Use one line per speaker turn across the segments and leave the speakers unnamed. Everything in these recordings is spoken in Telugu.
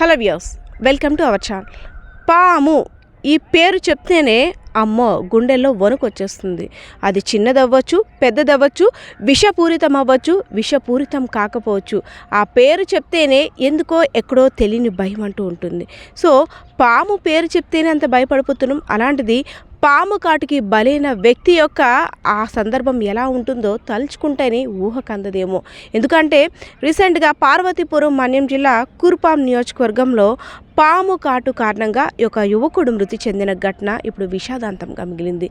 Hello views, welcome to our channel. పాము ఈ పేరు చెప్తేనే అమ్మో గుండెల్లో వణుకు వచ్చేస్తుంది. అది చిన్నదవ్వచ్చు, పెద్దదవ్వచ్చు, విషపూరితం అవ్వచ్చు, విషపూరితం కాకపోవచ్చు. ఆ పేరు చెప్తేనే ఎందుకో ఎక్కడో తెలియని భయం అంటూ ఉంటుంది. సో పాము పేరు చెప్తేనే అంత భయపడిపోతున్నాం. అలాంటిది పాము కాటుకి బలైన వ్యక్తి యొక్క ఆ సందర్భం ఎలా ఉంటుందో తలుచుకుంటేనే ఊహకందదేమో. ఎందుకంటే రీసెంట్గా పార్వతీపురం మన్యం జిల్లా కుర్పాం నియోజకవర్గంలో పాము కాటు కారణంగా ఒక యువకుడు మృతి చెందిన ఘటన ఇప్పుడు విషాదాంతంగా మిగిలింది.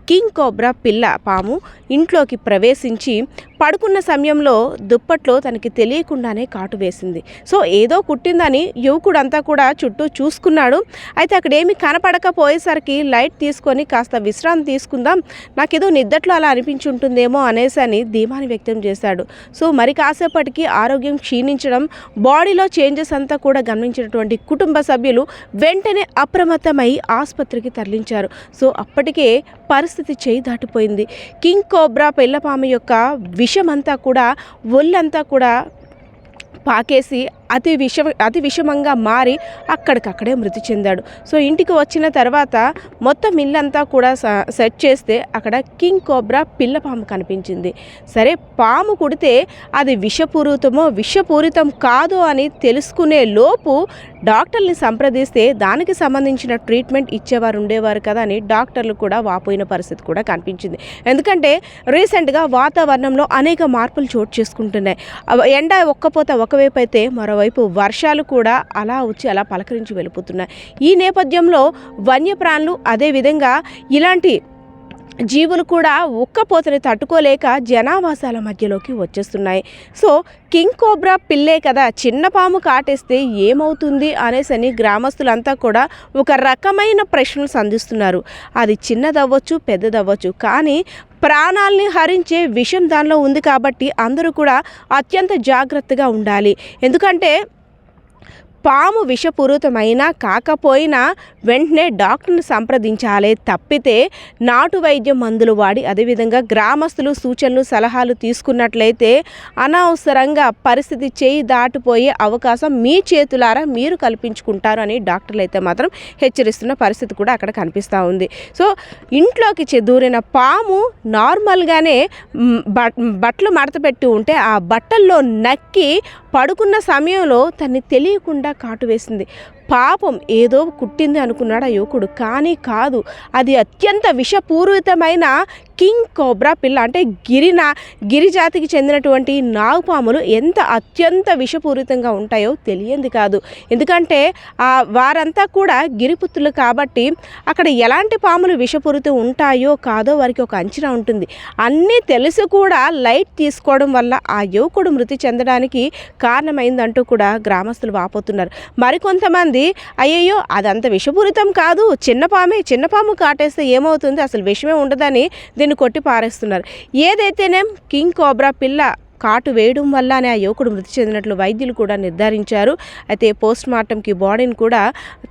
కింగ్ కోబ్రా పిల్ల పాము ఇంట్లోకి ప్రవేశించి పడుకున్న సమయంలో దుప్పట్లో తనకి తెలియకుండానే కాటు వేసింది. సో ఏదో కుట్టిందని యువకుడంతా కూడా చుట్టూ చూసుకున్నాడు. అయితే అక్కడ ఏమి కనపడకపోయేసరికి లైట్ తీసుకొని కాస్త విశ్రాంతి తీసుకుందాం, నాకేదో నిద్దట్లో అలా అనిపించి ఉంటుందేమో అనేసి అని ధీమాని వ్యక్తం చేశాడు. సో మరి కాసేపటికి ఆరోగ్యం క్షీణించడం, బాడీలో చేంజెస్ అంతా కూడా గమనించినటువంటి కుటుంబ సభ్యులు వెంటనే అప్రమత్తమై ఆసుపత్రికి తరలించారు. సో అప్పటికే పరిస్థితి చేయి దాటిపోయింది. కింగ్ కోబ్రా పిల్లపాము యొక్క విషమంతా కూడా ఒళ్ళంతా కూడా పాకేసి అతి విషమంగా మారి అక్కడికక్కడే మృతి చెందాడు. సో ఇంటికి వచ్చిన తర్వాత మొత్తం ఇల్లంతా కూడా సెట్ చేస్తే అక్కడ కింగ్ కోబ్రా పిల్లపాము కనిపించింది. సరే పాము కుడితే అది విషపూరితం కాదో అని తెలుసుకునే లోపు డాక్టర్ని సంప్రదిస్తే దానికి సంబంధించిన ట్రీట్మెంట్ ఇచ్చేవారు ఉండేవారు కదా అని డాక్టర్లు కూడా వాపోయిన పరిస్థితి కూడా కనిపించింది. ఎందుకంటే రీసెంట్గా వాతావరణంలో అనేక మార్పులు చోటు చేసుకుంటున్నాయి. ఎండ ఒక్కపోత ఒకవైపు అయితే మరోవైపు వర్షాలు కూడా అలా వచ్చి అలా పలకరించి వెళ్ళిపోతున్నాయి. ఈ నేపథ్యంలో వన్యప్రాణులు అదేవిధంగా ఇలాంటి జీవులు కూడా ఉక్కపోతని తట్టుకోలేక జనావాసాల మధ్యలోకి వచ్చేస్తున్నాయి. సో కింగ్ కోబ్రా పిల్లే కదా, చిన్న పాము కాటేస్తే ఏమవుతుంది అనేసని గ్రామస్తులంతా కూడా ఒక రకమైన ప్రశ్నలు సంధిస్తున్నారు. అది చిన్నదవ్వచ్చు, పెద్దదవ్వచ్చు, కానీ ప్రాణాలని హరించే విషం దానిలో ఉంది కాబట్టి అందరూ కూడా అత్యంత జాగ్రత్తగా ఉండాలి. ఎందుకంటే పాము విషపూరితమైనా కాకపోయినా వెంటనే డాక్టర్ని సంప్రదించాలి తప్పితే నాటు వైద్యం మందులు వాడి అదేవిధంగా గ్రామస్తులు సూచనలు సలహాలు తీసుకున్నట్లయితే అనవసరంగా పరిస్థితి చేయి దాటిపోయే అవకాశం మీ చేతులారా మీరు కల్పించుకుంటారు అని డాక్టర్లు అయితే మాత్రం హెచ్చరిస్తున్న పరిస్థితి కూడా అక్కడ కనిపిస్తూ ఉంది. సో ఇంట్లోకి దూరిన పాము నార్మల్గానే బట్టలు మడతపెట్టి ఉంటే ఆ బట్టల్లో నక్కి పడుకున్న సమయంలో తన్ని తెలియకుండా కాటు వేసింది. పాపం ఏదో కుట్టింది అనుకున్నాడు ఆ యువకుడు, కానీ కాదు, అది అత్యంత విషపూరితమైన కింగ్ కోబ్రా పిల్ల. అంటే గిరిజాతికి చెందినటువంటి నాగుపాములు ఎంత అత్యంత విషపూరితంగా ఉంటాయో తెలియంది కాదు. ఎందుకంటే వారంతా కూడా గిరిపుత్రులు కాబట్టి అక్కడ ఎలాంటి పాములు విషపూరితం ఉంటాయో కాదో వారికి ఒక అంచనా ఉంటుంది. అన్నీ తెలిసి కూడా లైట్ తీసుకోవడం వల్ల ఆ యువకుడు మృతి చెందడానికి కారణమైందంటూ కూడా గ్రామస్తులు వాపోతున్నారు. మరికొంతమంది అయ్యయ్యో అదంత విషపూరితం కాదు, చిన్న పాము కాటేస్తే ఏమవుతుంది, అసలు విషమే ఉండదని దీన్ని కొట్టి పారేస్తున్నారు. ఏదైతేనే కింగ్ కోబ్రా పిల్ల కాటు వేయడం వల్లనే ఆ యువకుడు మృతి చెందినట్లు వైద్యులు కూడా నిర్ధారించారు. అయితే పోస్ట్ మార్టంకి బాడీని కూడా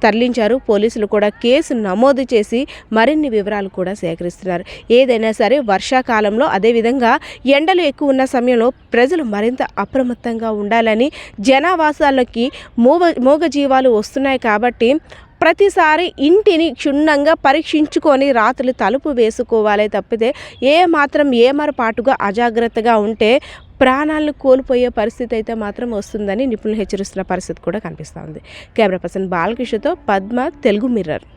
తరలించారు. పోలీసులు కూడా కేసు నమోదు చేసి మరిన్ని వివరాలు కూడా సేకరిస్తున్నారు. ఏదైనా సరే వర్షాకాలంలో అదేవిధంగా ఎండలు ఎక్కువ ఉన్న సమయంలో ప్రజలు మరింత అప్రమత్తంగా ఉండాలని, జనావాసాలకి మూగజీవాలు వస్తున్నాయి కాబట్టి ప్రతిసారి ఇంటిని క్షుణ్ణంగా పరీక్షించుకొని రాత్రులు తలుపు వేసుకోవాలి తప్పితే ఏమరపాటుగా అజాగ్రత్తగా ఉంటే ప్రాణాలను కోల్పోయే పరిస్థితి అయితే మాత్రం వస్తుందని నిపుణులు హెచ్చరిస్తున్న పరిస్థితి కూడా కనిపిస్తూ ఉంది. కెమెరా పర్సన్ బాలకృష్ణతో పద్మ, తెలుగు మిర్రర్.